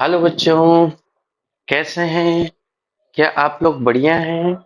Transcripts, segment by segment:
Hello बच्चों, कैसे हैं? क्या आप लोग बढ़िया हैं?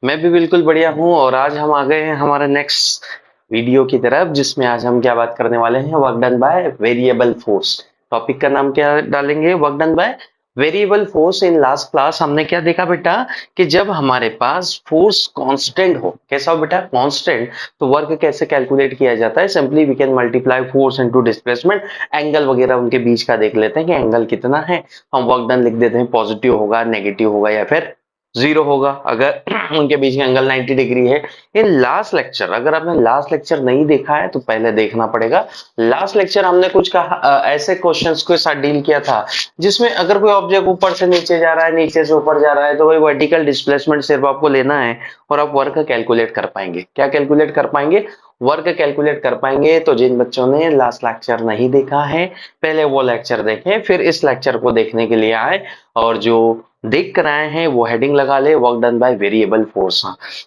मैं भी बिल्कुल बढ़िया हूँ और आज हम आ गए हैं हमारे नेक्स्ट वीडियो की तरफ, जिसमें आज हम क्या बात करने वाले हैं? Work done by variable force. Topic का नाम क्या डालेंगे? Work done by variable force. In last class हमने क्या देखा बेटा कि जब हमारे पास फोर्स कांस्टेंट हो, कैसा हो बेटा? कांस्टेंट। तो वर्क कैसे कैलकुलेट किया जाता है? Simply we can multiply force into displacement. Angle वगैरह उनके बीच का देख लेते हैं कि एंगल कितना है। हम वर्क डन लिख देते हैं, पॉजिटिव होगा, नेगेटिव होगा या फिर जीरो होगा अगर उनके बीच में एंगल 90 डिग्री है। इन लास्ट लेक्चर, अगर आपने लास्ट लेक्चर नहीं देखा है तो पहले देखना पड़ेगा। लास्ट लेक्चर हमने कुछ कहा ऐसे क्वेश्चंस के साथ डील किया था जिसमें अगर कोई ऑब्जेक्ट ऊपर से नीचे जा रहा है, नीचे से ऊपर जा रहा है, तो वही वर्टिकल डिस्प्लेसमेंट सिर्फ आपको लेना है और आप वर्क कैलकुलेट कर पाएंगे। क्या कैलकुलेट कर पाएंगे? वर्क कैलकुलेट कर पाएंगे। तो जिन बच्चों ने लास्ट लेक्चर नहीं देखा है, पहले वो लेक्चर देखें, फिर इस लेक्चर को देखने के लिए आए। और जो देख कर आए हैं वो हेडिंग लगा ले, work done by variable force.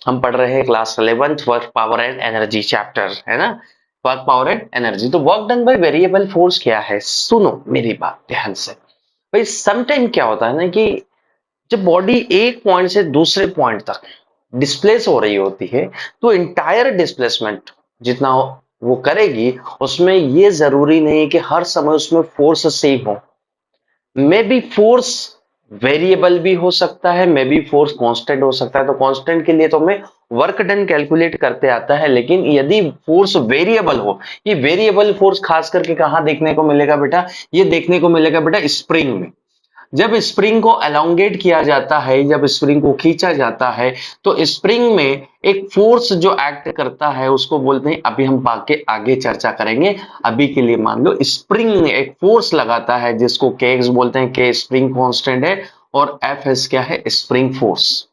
हम पढ़ रहे हैं class 11th work power and energy chapter, है ना? Work power and energy. तो work done by variable force क्या है? सुनो मेरी बात ध्यान से। भाई समटाइम क्या होता है ना कि जब बॉडी एक पॉइंट से दूसरे पॉइंट तक डिस्प्लेस हो रही होती है, तो इंटायर डिस्प्लेसमेंट जितना वो करेगी, उसमें ये जरूरी नहीं है कि हर समय उसमें फोर्स सेम हो। मे बी फोर्स वेरिएबल भी हो सकता है, मे बी फोर्स कांस्टेंट हो सकता है। तो कांस्टेंट के लिए तो हमें वर्क डन कैलकुलेट करते आता है, लेकिन यदि फोर्स वेरिएबल हो, ये वेरिएबल फोर्स खास करके कहां देखने को मिलेगा बेटा? ये देखने को मिलेगा बेटा स्प्रिंग में। जब स्प्रिंग को एलोंगेट किया जाता है, जब स्प्रिंग को खींचा जाता है, तो स्प्रिंग में एक फोर्स जो एक्ट करता है उसको बोलते हैं, अभी हम आगे आगे चर्चा करेंगे। अभी के लिए मान लो स्प्रिंग में एक फोर्स लगाता है जिसको के एक्स बोलते हैं। के स्प्रिंग कांस्टेंट है और एफ एस क्या है? Spring force.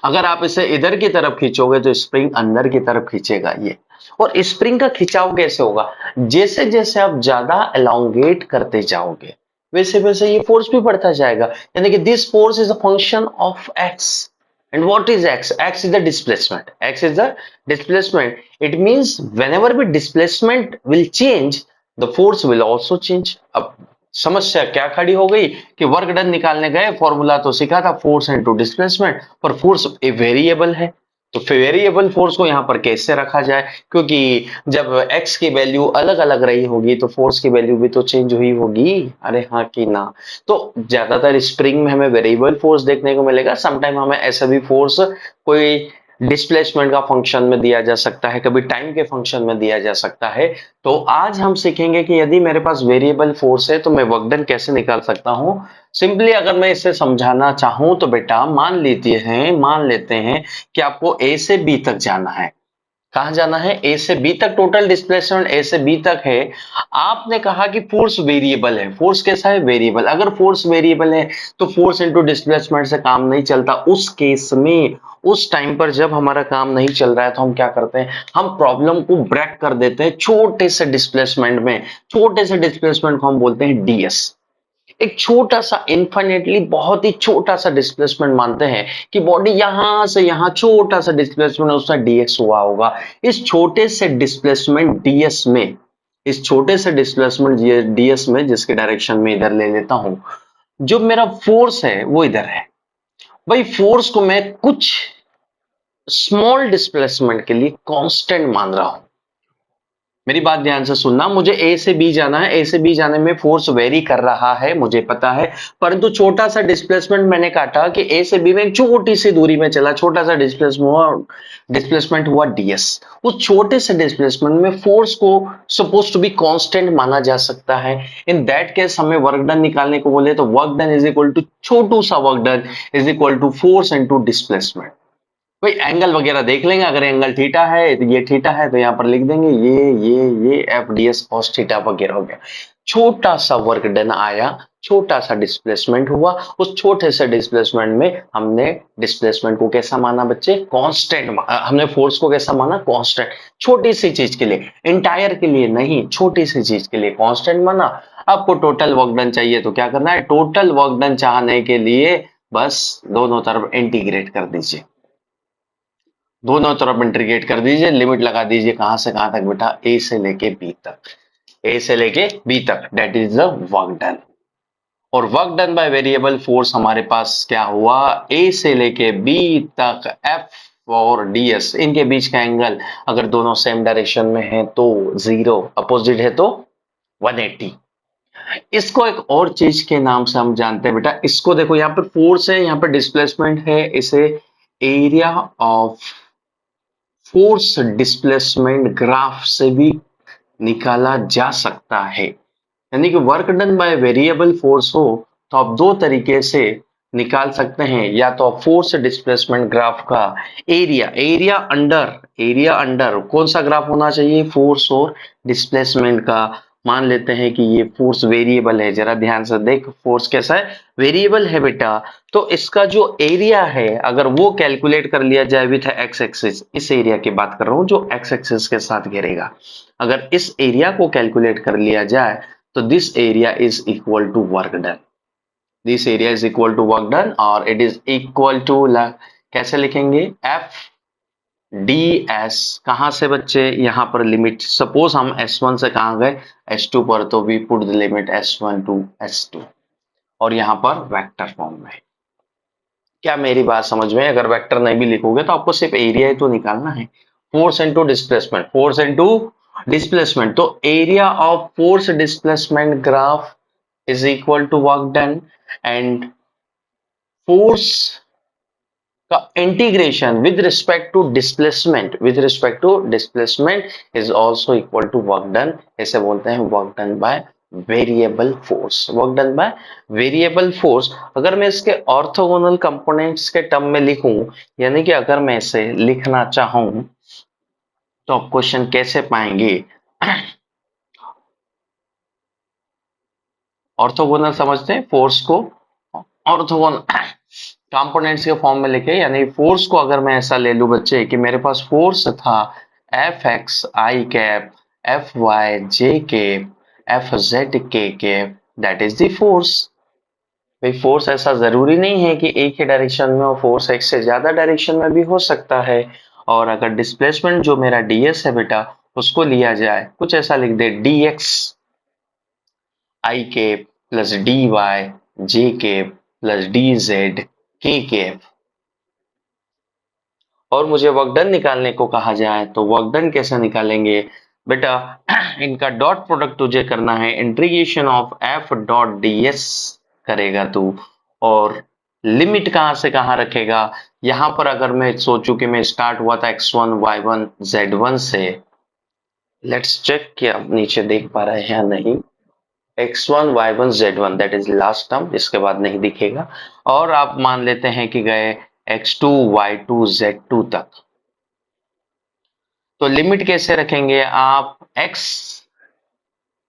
अगर आप इसे इधर की तरफ खींचोगे तो स्प्रिंग अंदर की तरफ खींचेगा ये। और स्प्रिंग का खिंचाव कैसे होगा? जैसे जैसे आप ज्यादा एलोंगेट करते जाओगे, वैसे वैसे ये फोर्स भी बढ़ता जाएगा। यानी कि this force is a function of x. And what is x? X is the displacement. X is the displacement. It means whenever भी displacement will change, the force will also change. अब समस्या क्या खड़ी हो गई कि वर्क डन निकालने गए, फॉर्मूला तो सीखा था फोर्स इनटू डिस्प्लेसमेंट, पर फोर्स ए वेरिएबल है। तो वेरिएबल फोर्स को यहां पर कैसे रखा जाए? क्योंकि जब एक्स की वैल्यू अलग अलग रही होगी तो फोर्स की वैल्यू भी तो चेंज हुई होगी। अरे हाँ कि ना? तो ज्यादातर स्प्रिंग में हमें वेरिएबल फोर्स देखने को मिलेगा। समटाइम हमें ऐसा भी फोर्स कोई डिस्प्लेसमेंट का फंक्शन में दिया जा सकता है, कभी टाइम के फंक्शन में दिया जा सकता है। तो आज हम सीखेंगे कि यदि मेरे पास वेरिएबल फोर्स है तो मैं वर्क डन कैसे निकाल सकता हूं। सिंपली अगर मैं इसे समझाना चाहूं तो बेटा मान लेते हैं कि आपको ए से बी तक जाना है। कहां जाना है? ए से बी तक। टोटल डिस्प्लेसमेंट ए से बी तक है। आपने कहा कि फोर्स वेरिएबल है। फोर्स कैसा है? वेरिएबल। अगर फोर्स वेरिएबल है तो फोर्स इनटू डिस्प्लेसमेंट से काम नहीं चलता। उस केस में, उस टाइम पर जब हमारा काम नहीं चल रहा है, तो हम क्या करते हैं? हम प्रॉब्लम को ब्रेक कर देते हैं छोटे से डिस्प्लेसमेंट में। छोटे से डिस्प्लेसमेंट को हम बोलते हैं डीएस। एक छोटा सा इन्फिनेटली बहुत ही छोटा सा डिस्प्लेसमेंट मानते हैं कि बॉडी यहां से यहां छोटा सा डिस्प्लेसमेंट उसका डीएक्स हुआ होगा। इस छोटे से डिस्प्लेसमेंट डीएस में, इस छोटे से डिस्प्लेसमेंट डीएस में, जिसके डायरेक्शन में इधर ले लेता हूं, जो मेरा फोर्स है वो इधर है। भाई फोर्स को मैं कुछ स्मॉल डिस्प्लेसमेंट के लिए कांस्टेंट मान रहा हूं। मेरी बात ध्यान से सुनना। मुझे ए से बी जाना है। ए से बी जाने में फोर्स वेरी कर रहा है, मुझे पता है। परंतु छोटा सा डिस्प्लेसमेंट मैंने काटा कि ए से बी में एक छोटी सी दूरी में चला, छोटा सा डिस्प्लेसमेंट हुआ डीएस। उस छोटे से डिस्प्लेसमेंट में फोर्स को सपोज टू बी कांस्टेंट माना जा सकता है। इन दैट केस हमें वर्क डन निकालने को बोले तो work done is equal to छोटू सा work done is equal to force into displacement. भाई एंगल वगैरह देख लेंगे। अगर एंगल थीटा है तो ये थीटा है, तो यहां पर लिख देंगे ये F D S cos theta वगैरह हो गया। छोटा सा वर्क डन आया, छोटा सा डिस्प्लेसमेंट हुआ। उस छोटे से डिस्प्लेसमेंट में हमने डिस्प्लेसमेंट को कैसा माना बच्चे? कांस्टेंट। हमने फोर्स को कैसा माना? कांस्टेंट। छोटी सी चीज के लिए, इंटायर के लिए नहीं, छोटी सी चीज के लिए कांस्टेंट माना। आपको टोटल वर्क डन चाहिए तो क्या करना है? टोटल वर्क डन चाहने के लिए बस दोनों तरफ इंटीग्रेट कर दीजिए। दोनों तरफ इंटीग्रेट कर दीजिए, लिमिट लगा दीजिए। कहां से कहां तक बेटा? ए से लेके बी तक। ए से लेके बी तक, that is the work done. और work done by variable force हमारे पास क्या हुआ, ए से लेके बी तक एफ और डीएस इनके बीच का एंगल अगर दोनों सेम डायरेक्शन में है तो 0, अपोजिट है तो 180। इसको एक और चीज के नाम से हम जानते हैं बेटा, इसको देखो यहाँ पे फोर्स है, यहाँ पे डिस्प्लेसमेंट है, इसे area of force displacement graph से भी निकाला जा सकता है। यानी कि work done by variable force हो तो आप दो तरीके से निकाल सकते हैं, या तो आप फोर्स डिस्प्लेसमेंट ग्राफ का एरिया अंडर कौन सा ग्राफ होना चाहिए, फोर्स और डिस्प्लेसमेंट का। मान लेते हैं कि ये फोर्स वेरिएबल है, जरा ध्यान से देख, फोर्स कैसा है, वेरिएबल है बेटा। तो इसका जो एरिया है अगर वो कैलकुलेट कर लिया जाए विथ एक्स एक्सिस, इस एरिया की बात कर रहा हूं जो एक्स एक्सिस के साथ घेरेगा, अगर इस एरिया को कैलकुलेट कर लिया जाए तो this area is equal to work done, this area is equal to work done, और इट इज इक्वल टू, कैसे लिखेंगे, एफ डी एस, कहां से बच्चे, यहां पर लिमिट, सपोज हम S1 से कहां गए, S2 पर, तो we put the limit S1 to S2, और यहां पर वेक्टर फॉर्म में। क्या मेरी बात समझ में, अगर वेक्टर नहीं भी लिखोगे तो आपको सिर्फ एरिया ही तो निकालना है, force into displacement, force into displacement, तो area of force displacement graph is equal to work done, and force का integration with respect to displacement is also equal to work done, ऐसे बोलते हैं work done by variable force, work done by variable force. अगर मैं इसके orthogonal components के term में लिखूं, यानी कि अगर मैं इसे लिखना चाहूं तो आप क्वेश्चन कैसे पाएंगे, ऑर्थोगोनल समझते हैं फोर्स को, ऑर्थोगोनल कंपोनेंट्स के फॉर्म में लिखे, यानी फोर्स को अगर मैं ऐसा ले लूं बच्चे कि मेरे पास फोर्स था एफ एक्स आई कैप, एफ वाई जे कैप, एफ जेड के cap, that is the force. भाई फोर्स ऐसा जरूरी नहीं है कि एक ही डायरेक्शन में हो, फोर्स एक से ज्यादा डायरेक्शन में भी हो सकता है। और अगर डिस्प्लेसमेंट जो मेरा डीएस है बेटा उसको लिया जाए, कुछ ऐसा लिख दे, डीएक्स आई कैप प्लस डी वाई जे कैप प्लस डी जेड के कैप, और मुझे वर्क डन निकालने को कहा जाए तो वर्क डन कैसे निकालेंगे बेटा, इनका डॉट प्रोडक्ट तुझे करना है, integration of F dot DS करेगा तू, और लिमिट कहां से कहां रखेगा, यहां पर अगर मैं सोचूं कि मैं स्टार्ट हुआ था x1 y1 z1 से, लेट्स चेक कि आप नीचे देख पा रहे हैं या नहीं, x1 y1 z1 that is last term, इसके बाद नहीं दिखेगा, और आप मान लेते हैं कि गए x2 y2 z2 तक, तो लिमिट कैसे रखेंगे आप, x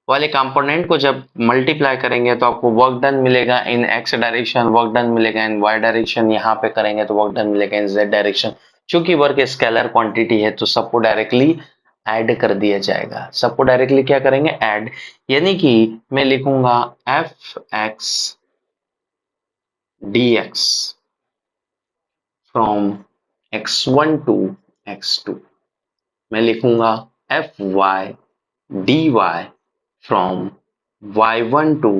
वाले कंपोनेंट को जब मल्टीप्लाई करेंगे तो आपको वर्क डन मिलेगा इन x डायरेक्शन, वर्क डन मिलेगा इन y डायरेक्शन, यहाँ पे करेंगे तो वर्क डन मिलेगा इन z डायरेक्शन। चूंकि वर्क स्केलर क्वांटिटी है तो सबको डायरेक्टली ऐड कर दिया जाएगा, सबको डायरेक्टली क्या करेंगे, ऐड, यानी कि मैं लिखूंगा F X D X from x1 to x2, मैं लिखूंगा F Y D Y from y1 to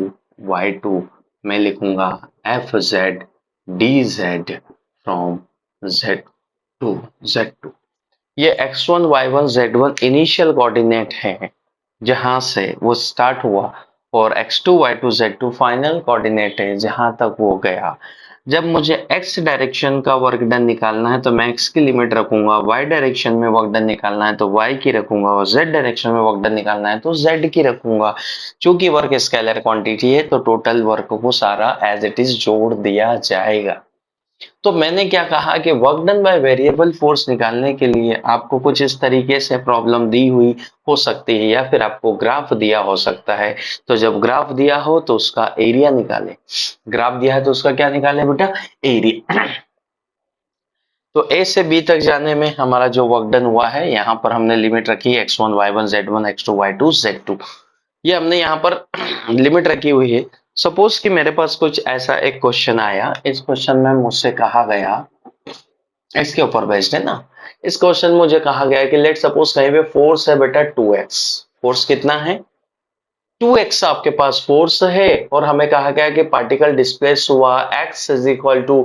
y2, मैं लिखूंगा F Z D Z from z2 z2। ये x1 y1 z1 initial coordinate है जहां से वो स्टार्ट हुआ, और x2 y2 z2 final coordinate है जहां तक वो गया। जब मुझे x डायरेक्शन का वर्क डन निकालना है तो मैं x की लिमिट रखूंगा, y डायरेक्शन में वर्क डन निकालना है तो y की रखूंगा, और z डायरेक्शन में वर्क डन निकालना है तो z की रखूंगा। चूंकि वर्क स्केलर क्वांटिटी है तो टोटल वर्क को सारा एज इट इज जोड़ दिया जाएगा। तो मैंने क्या कहा कि work done by variable force निकालने के लिए आपको कुछ इस तरीके से प्रॉब्लम दी हुई हो सकती है, या फिर आपको ग्राफ दिया हो सकता है। तो जब ग्राफ दिया हो तो उसका एरिया निकालें, ग्राफ दिया है तो उसका क्या निकालें बेटा, एरिया। तो ए से बी तक जाने में हमारा जो वर्क डन हुआ है, यहाँ पर हमने लिमिट रखी है x1 y1 z1 x2 y2 z2, ये हमने यहाँ पर लिमिट रखी हुई है। सपोज कि मेरे पास कुछ ऐसा एक क्वेश्चन आया, इस क्वेश्चन में मुझसे कहा गया, इसके ऊपर बेस्ड है ना, इस क्वेश्चन में मुझे कहा गया कि लेट सपोज कहीं पे फोर्स है बेटा 2x, फोर्स कितना है 2x आपके पास फोर्स है और हमें कहा गया कि पार्टिकल डिस्प्लेस हुआ x is equal to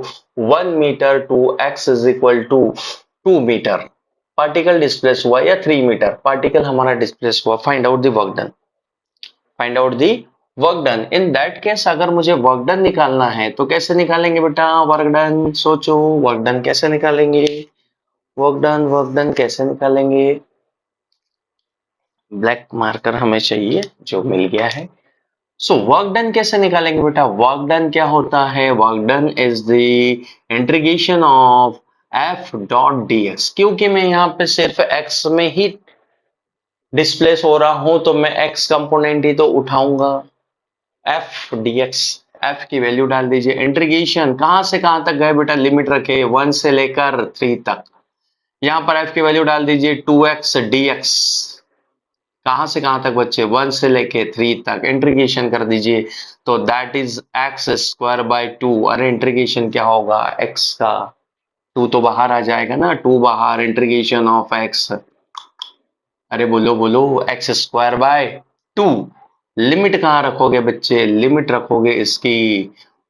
1 meter to x is equal to 2 meter. Particle displace हुआ या 3 मीटर पार्टिकल हमारा डिस्प्लेस हुआ। Find out the work done. Find out the work done. In that case अगर मुझे work done निकालना है तो कैसे निकालेंगे बेटा वर्क डन? सोचो वर्क डन कैसे निकालेंगे? वर्क डन कैसे निकालेंगे? ब्लैक मार्कर हमें चाहिए जो मिल गया है। सो वर्क डन कैसे निकालेंगे बेटा? वर्क डन क्या होता है? Work done is the integration of F dot D x. क्योंकि मैं यहाँ पे सिर्फ एक्स में ही डिस्प्लेस हो रहा हूं तो मैं एक्स कंपोनेंट ही तो उठाऊंगा। एफ डी एक्स, एफ की वैल्यू डाल दीजिए। इंटीग्रेशन कहां से कहां तक गए बेटा? लिमिट रखे 1 से लेकर 3 तक। यहां पर एफ की वैल्यू डाल दीजिए 2x dx। कहां से कहां तक बच्चे? 1 से लेके 3 तक। इंटीग्रेशन कर दीजिए तो that is x square by 2। अरे इंटीग्रेशन क्या होगा x का? 2 तो बाहर आ जाएगा ना, 2 बाहर। इंटीग्रेशन ऑफ x, अरे बोलो बोलो, एक्स स्क्वायर बाय 2। लिमिट कहां रखोगे बच्चे? लिमिट रखोगे इसकी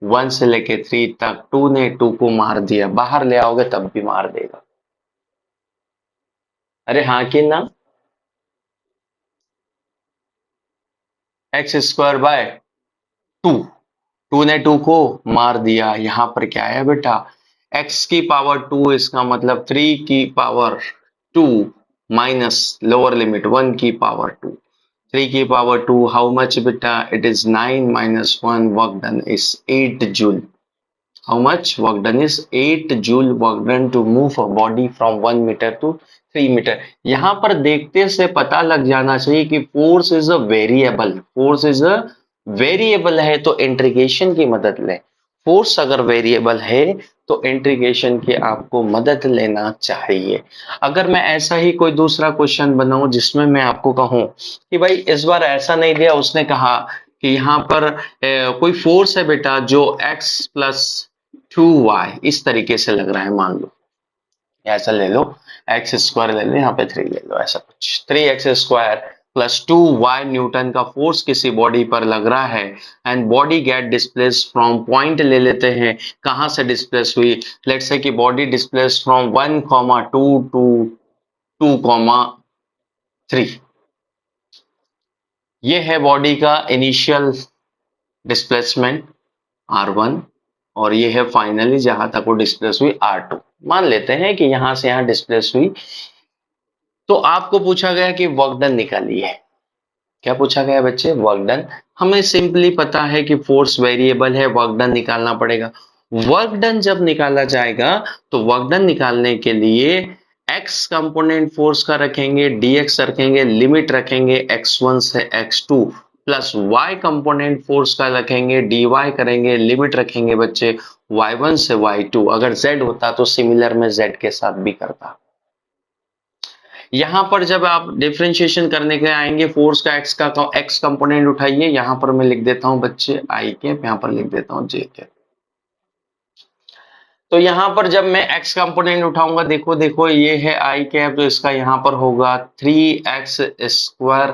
1 से लेके 3 तक। 2 ने 2 को मार दिया, बाहर ले आओगे तब भी मार देगा। अरे हाँ कि ना? एक्स स्क्वायर बाय 2, 2 ने 2 को मार दिया। यहां पर क्या है बेटा? x की पावर 2, इसका मतलब 3 की पावर 2 माइनस लोअर लिमिट 1 की पावर 2। 3 की पावर 2 हाउ मच बेटा? It is 9 minus 1। Work done is 8 joule. How much? Work done is 8 joule. Work done to move a body from 1 meter to 3 meter. यहां पर देखते से पता लग जाना चाहिए कि force is a variable. Force is a variable है तो इंटीग्रेशन की मदद लें। फोर्स अगर वेरिएबल है तो इंटीग्रेशन की आपको मदद लेना चाहिए। अगर मैं ऐसा ही कोई दूसरा क्वेश्चन बनाऊं जिसमें मैं आपको कहूं कि भाई इस बार ऐसा नहीं दिया, उसने कहा कि यहाँ पर कोई फोर्स है बेटा जो x प्लस 2y इस तरीके से लग रहा है, मान लो ऐसा ले लो, एक्स स्क्वायर ले लो, यहाँ पे 3 ले लो, ऐसा कुछ 3x² प्लस 2y न्यूटन का फोर्स किसी बॉडी पर लग रहा है and body get displace from point ले लेते हैं कहां से डिस्प्लेस हुई। लेट्स से कि बॉडी डिस्प्लेस फ्रॉम 1,2 टू 2,3। ये है बॉडी का इनिशियल डिस्प्लेसमेंट R1 और ये है फाइनली जहां तक वो डिस्प्लेस हुई R2। मान लेते हैं कि यहां से यहां डिस्प्लेस हुई। तो आपको पूछा गया कि वर्क डन निकालिए। क्या पूछा गया बच्चे? Work done. हमें सिंपली पता है कि फोर्स वेरिएबल है, वर्क डन निकालना पड़ेगा। वर्क डन जब निकाला जाएगा तो वर्क डन निकालने के लिए एक्स कंपोनेंट फोर्स का रखेंगे, dx रखेंगे, लिमिट रखेंगे x1 से x2 plus y component force का रखेंगे, dy करेंगे, लिमिट रखेंगे बच्चे y1 से y2। अगर z होता तो सिमिलर में z के साथ भी करता। यहां पर जब आप डिफरेंशिएशन करने के आएंगे फोर्स का एक्स कंपोनेंट उठाइए। यहां पर मैं लिख देता हूं बच्चे आई कैप, यहां पर लिख देता हूं जे कैप। तो यहां पर जब मैं एक्स कंपोनेंट उठाऊंगा, देखो देखो ये है आई कैप, तो इसका यहां पर होगा 3x²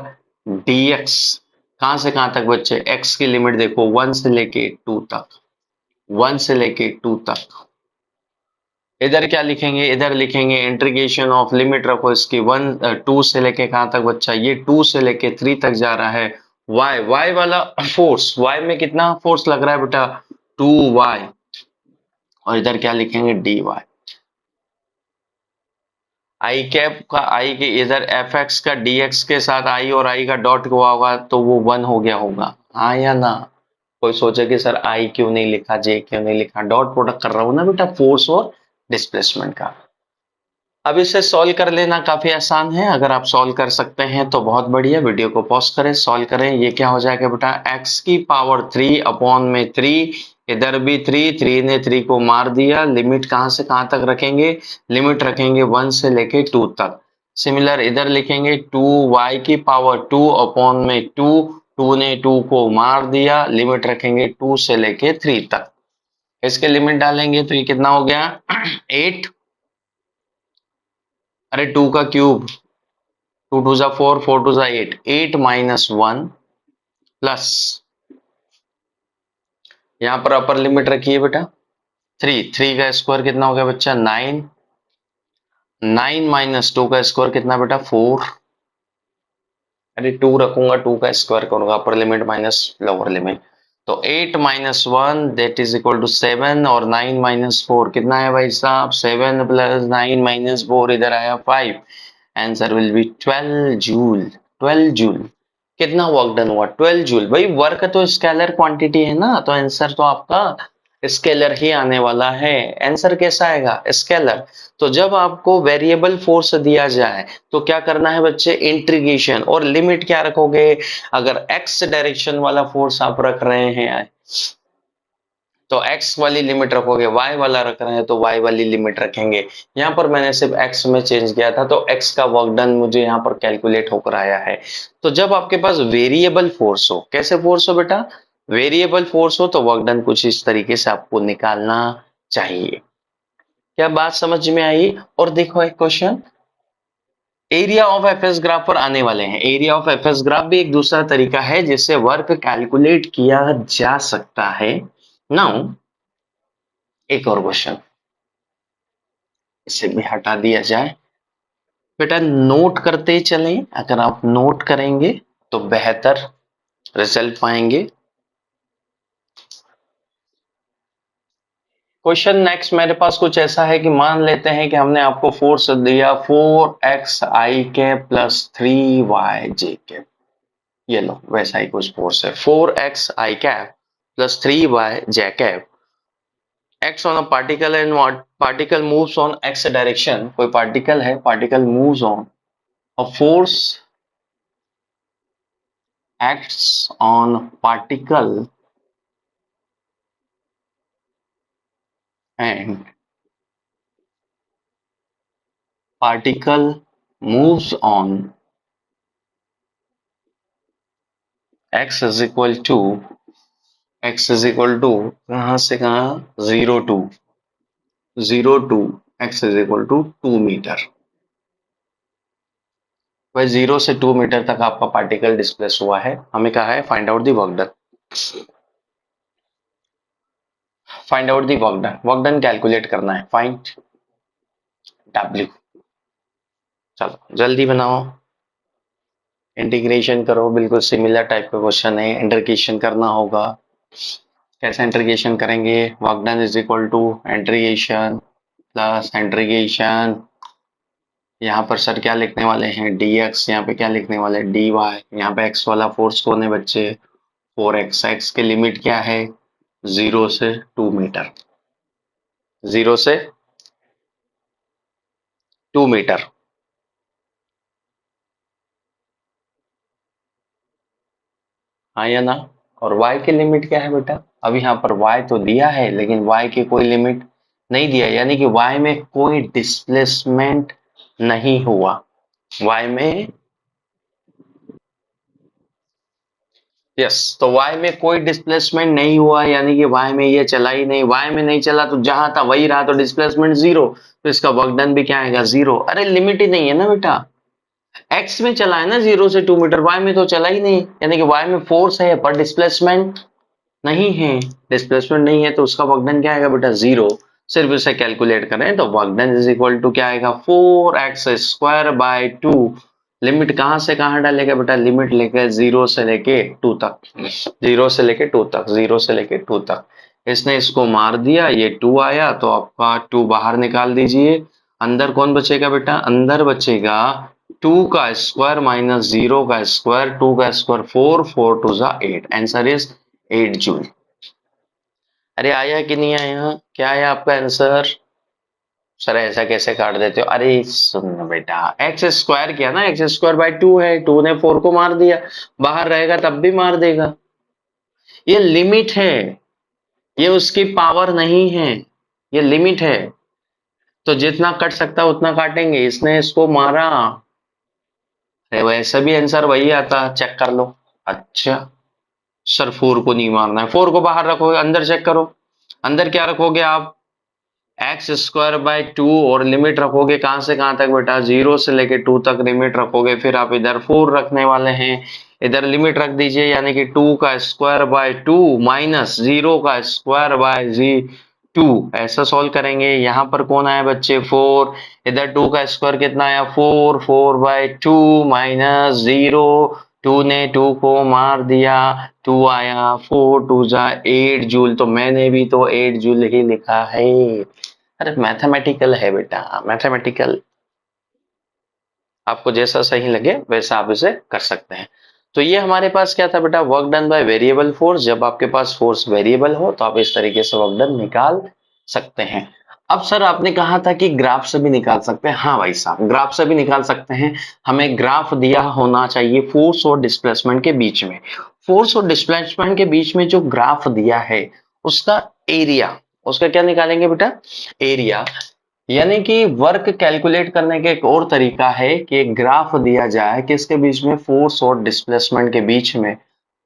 dx। कहां से कहां तक बच्चे? एक्स की लिमिट देखो 1 से लेके 2 तक, 1 से लेके 2 तक। इधर क्या लिखेंगे? इधर लिखेंगे इंटीग्रेशन ऑफ, लिमिट रखो इसकी 2 से लेके कहां तक बच्चा? ये 2 से लेके 3 तक जा रहा है। y वाला फोर्स, y में कितना फोर्स लग रहा है बेटा? 2y। और इधर क्या लिखेंगे? dy। आई कैप का आई के इधर एफ एक्स का dx के साथ आई और आई का डॉट हुआ होगा तो वो 1 हो गया होगा, हाँ या ना? कोई सोचे कि सर आई क्यों नहीं लिखा, जे क्यों नहीं लिखा? डॉट प्रोडक्ट कर रहा हूं ना बेटा फोर्स और डिस्प्लेसमेंट का। अब इसे सॉल्व कर लेना काफी आसान है। अगर आप सॉल्व कर सकते हैं तो बहुत बढ़िया। वीडियो को पॉज करें, सॉल्व करें। ये क्या हो जाएगा बेटा? x की पावर 3 अपॉन में 3, इधर भी 3, 3 ने 3 को मार दिया। लिमिट कहां से कहां तक रखेंगे? लिमिट रखेंगे 1 से लेके 2 तक। सिमिलर इधर लिखेंगे 2y की पावर 2 अपॉन में 2, 2 ने 2 को मार दिया। लिमिट रखेंगे 2 से लेके 3 तक। इसके लिमिट डालेंगे तो ये कितना हो गया? 8। अरे 2 का क्यूब, 2 2 जा 4, 4 2 जा 8, 8 माइनस 1 प्लस यहाँ पर अपर लिमिट रखिए बेटा 3 का स्क्वायर कितना हो गया बच्चा 9, 9 माइनस 2 का स्क्वायर कितना बेटा 4, अरे 2 रखूंगा 2 का स्क्वायर करूंगा upper limit minus lower limit, तो 8 minus 1 that is equal to 7 और 9 माइनस 4 कितना है भाई साहब 7 प्लस 9 माइनस 4 इधर आया 5, answer will be 12 joule. 12 joule कितना वर्क डन हुआ 12 जूल। भाई वर्क तो स्केलर क्वांटिटी है ना, तो आंसर तो आपका स्केलर ही आने वाला है। आंसर कैसा आएगा स्केलर। तो जब आपको वेरिएबल फोर्स दिया जाए तो क्या करना है बच्चे इंटीग्रेशन, और लिमिट क्या रखोगे, अगर एक्स डायरेक्शन वाला फोर्स आप रख रहे हैं तो x वाली लिमिट रखोगे, y वाला रख रहे हैं तो y वाली लिमिट रखेंगे। यहाँ पर मैंने सिर्फ x में चेंज किया था तो x का वर्क डन मुझे यहाँ पर कैलकुलेट होकर आया है। तो जब आपके पास वेरिएबल फोर्स हो, कैसे फोर्स हो बेटा, वेरिएबल फोर्स हो तो वर्क डन कुछ इस तरीके से आपको निकालना चाहिए। क्या बात समझ में आई। और देखो एक question, area of FS graph पर आने वाले हैं। एरिया ऑफ एफएस ग्राफ भी एक दूसरा तरीका है जिससे वर्क कैलकुलेट किया जा सकता है। नाउ एक और क्वेश्चन, इसे भी हटा दिया जाए। बेटा नोट करते चलें, अगर आप नोट करेंगे तो बेहतर रिजल्ट पाएंगे। क्वेश्चन नेक्स्ट मेरे पास कुछ ऐसा है कि मान लेते हैं कि हमने आपको फोर्स दिया 4x आई कैप प्लस 3y जे कैप, ये लो वैसा ही कुछ फोर्स है 4x I cap plus 3y J cap, x on a particle and what particle moves on x direction, कोई पार्टिकल है, particle moves on a force acts on particle and particle moves on x is equal to कहां से कहां 0 to x is equal to 2 meter. भाई 0 से 2 metre तक आपका particle displace हुआ है, हमें कहा है find out the work done. Find out the work done, work done calculate करना है, फाइंड W। चलो जल्दी बनाओ, इंटीग्रेशन करो, बिल्कुल सिमिलर टाइप का क्वेश्चन है, इंटीग्रेशन करना होगा। कैसे इंटीग्रेशन करेंगे, work done is equal to integration plus integration, यहाँ पर सर क्या लिखने वाले हैं dx, यहाँ पे क्या लिखने वाले हैं dy, यहाँ पे x वाला फोर्स कौन है बच्चे 4x, x की लिमिट क्या है 0 से 2 मीटर, 0 से 2 मीटर। हाँ या ना। और y की लिमिट क्या है बेटा, अब यहाँ पर y तो दिया है लेकिन y की कोई लिमिट नहीं दिया, यानी कि y में कोई डिस्प्लेसमेंट नहीं हुआ, y में यस, तो y में कोई डिस्प्लेसमेंट नहीं हुआ, यानी कि y में ये चला ही नहीं, y में नहीं चला तो जहां था वही रहा, तो डिस्प्लेसमेंट 0, तो इसका वर्क डन भी क्या आएगा 0। अरे लिमिट ही नहीं है ना बेटा, x में चला है ना 0 से 2 मीटर, y में तो चला ही नहीं, यानी कि y में फोर्स है पर डिस्प्लेसमेंट नहीं है, डिस्प्लेसमेंट नहीं है तो उसका वर्क डन क्या आएगा बेटा 0। सिर्फ इसे कैलकुलेट करें तो work done is equal to क्या आएगा 4x² बाई 2। लिमिट कहां से कहां डालेगा बेटा, लिमिट लेके 0 से लेके 2 तक, 0 से लेके 2 तक, 0 से लेके 2 तक, इसने इसको मार दिया, ये 2 आया तो आपका 2 बाहर निकाल दीजिए, अंदर कौन बचेगा बेटा, अंदर बचेगा 2 का स्क्वायर माइनस 0 का स्क्वायर, 2 का स्क्वायर 4, 4 टू जा 8, आंसर इज 8 जूल। अरे आया कि नहीं आया, क्या आया आपका आंसर। सर ऐसा कैसे काट देते हो, अरे सुन बेटा एक्स स्क्वायर किया ना, x² बाई 2 है, 2 ने 4 को मार दिया, बाहर रहेगा तब भी मार देगा, ये लिमिट है, ये उसकी पावर नहीं है, ये लिमिट है, तो जितना कट सकता है उतना काटेंगे, इसने इसको मारा, अरे वैसे भी आंसर वही आता, चेक कर लो। अच्छा सर 4 को नहीं मारना है, 4 को बाहर रखोगे, अंदर चेक करो, अंदर क्या रखोगे आप, एक्स स्क्वायर बाय 2 और लिमिट रखोगे कहां से कहां तक बेटा, 0 से लेके 2 तक लिमिट रखोगे, फिर आप इधर 4 रखने वाले हैं, इधर लिमिट रख दीजिए, यानी कि 2 का स्क्वायर बाय 2 माइनस 0 का स्क्वायर बाय 2, ऐसा सॉल्व करेंगे। यहाँ पर कौन आया बच्चे, 4, इधर 2 का स्क्वायर कितना आया 4, 4 बाय 2 माइनस 0, 2 ने 2 को मार दिया, 2 आया, 4 2 जा 8 जूल, तो मैंने भी तो 8 जूल ही लिखा है। अरे मैथमेटिकल है बेटा, मैथमेटिकल, आपको जैसा सही लगे वैसा आप इसे कर सकते हैं। तो ये हमारे पास क्या था बेटा, work done by variable force. जब आपके पास फोर्स वेरिएबल हो तो आप इस तरीके से वर्क डन निकाल सकते हैं। अब सर आपने कहा था कि ग्राफ से भी निकाल सकते हैं। हाँ भाई साहब, ग्राफ से भी निकाल सकते हैं। हमें ग्राफ दिया होना चाहिए फोर्स और डिस्प्लेसमेंट के बीच में। फोर्स और डिस्प्लेसमेंट के बीच में जो ग्राफ दिया है उसका एरिया, उसका क्या निकालेंगे बेटा, एरिया। यानी कि वर्क कैलकुलेट करने का एक और तरीका है कि एक ग्राफ दिया जाए किसके बीच में, फोर्स और डिस्प्लेसमेंट के बीच में,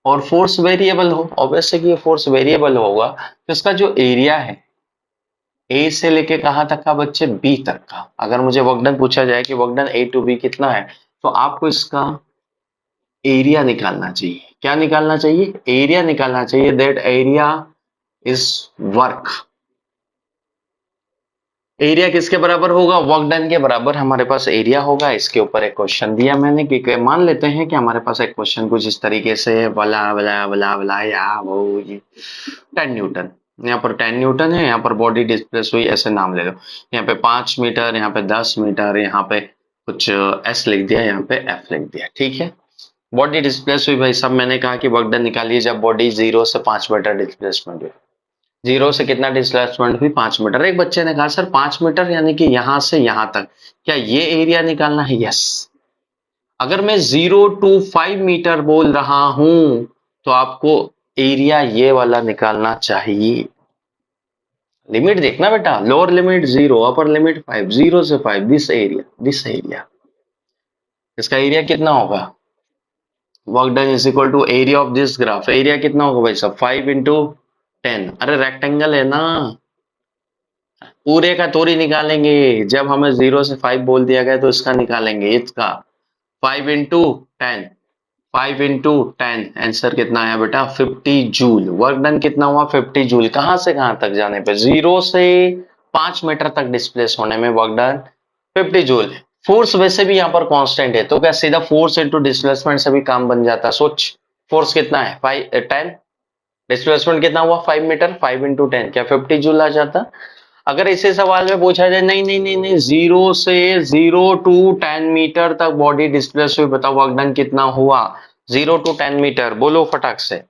और फोर्स वेरिएबल हो। ऑब्वियसली कि ये फोर्स वेरिएबल होगा तो इसका जो एरिया है ए से लेके कहां तक का बच्चे, बी तक का। अगर मुझे वर्क डन पूछा जाए कि work done A to B कितना है, तो आपको इसका एरिया निकालना चाहिए। क्या निकालना चाहिए, एरिया निकालना चाहिए। That area is work. Area किसके बराबर होगा, वर्क डन के बराबर हमारे पास एरिया होगा। इसके ऊपर एक क्वेश्चन दिया मैंने कि मान लेते हैं कि हमारे पास एक क्वेश्चन कुछ इस तरीके से है, बला बला बला बला या वो ये 10 न्यूटन, यहाँ पर 10 न्यूटन है, यहाँ पर बॉडी डिस्प्लेस हुई, ऐसे नाम ले लो। यहाँ पे 5 मीटर, यहाँ पे 10 मीटर, यहाँ पे कुछ एस लिख दिया, यहाँ पे एफ लिख दिया, ठीक है। बॉडी डिस्प्लेस हुई भाई साहब, मैंने कहा कि वर्क डन निकालिए जब बॉडी 0 से 5 मीटर डिस्प्लेसमेंट हुई। 0 से कितना डिस्प्लेसमेंट हुई, 5 मीटर। एक बच्चे ने कहा सर 5 मीटर यानी कि यहां से यहां तक, क्या ये एरिया निकालना है, यस। अगर मैं 0 टू 5 मीटर बोल रहा हूं तो आपको एरिया ये वाला निकालना चाहिए। लिमिट देखना बेटा, लोअर लिमिट 0, अपर लिमिट 5, 0 से 5, दिस एरिया इसका एरिया कितना होगा, work done is equal to area of this graph. Area कितना होगा भाई साहब, 5 इंटू 10। अरे रेक्टेंगल है ना, पूरे का थोड़ी निकालेंगे। जब हमें 0 से 5 बोल दिया गया तो इसका निकालेंगे, इसका 5 इंटू 10, 5 इंटू 10, आंसर कितना आया बेटा, 50 जूल। वर्क डन कितना हुआ, 50 जूल। कहां से कहां तक जाने पे, 0 से 5 मीटर तक डिस्प्लेस होने में वर्क डन 50 जूल। फोर्स वैसे भी यहाँ पर कांस्टेंट है, तो क्या सीधा फोर्स इंटू डिस्प्लेसमेंट से भी काम बन जाता। सोच, फोर्स कितना है 5 10, डिस्प्लेसमेंट कितना हुआ 5 मीटर, 5 इंटू 10, क्या 50 जूल आ जाता। अगर इसे सवाल में पूछा जाए, नहीं नहीं नहीं नहीं, 0 से 0 टू 10 मीटर तक बॉडी डिस्प्लेस हुई, बताओ वर्क डन कितना हुआ, 0 टू 10 मीटर, बोलो फटाक से।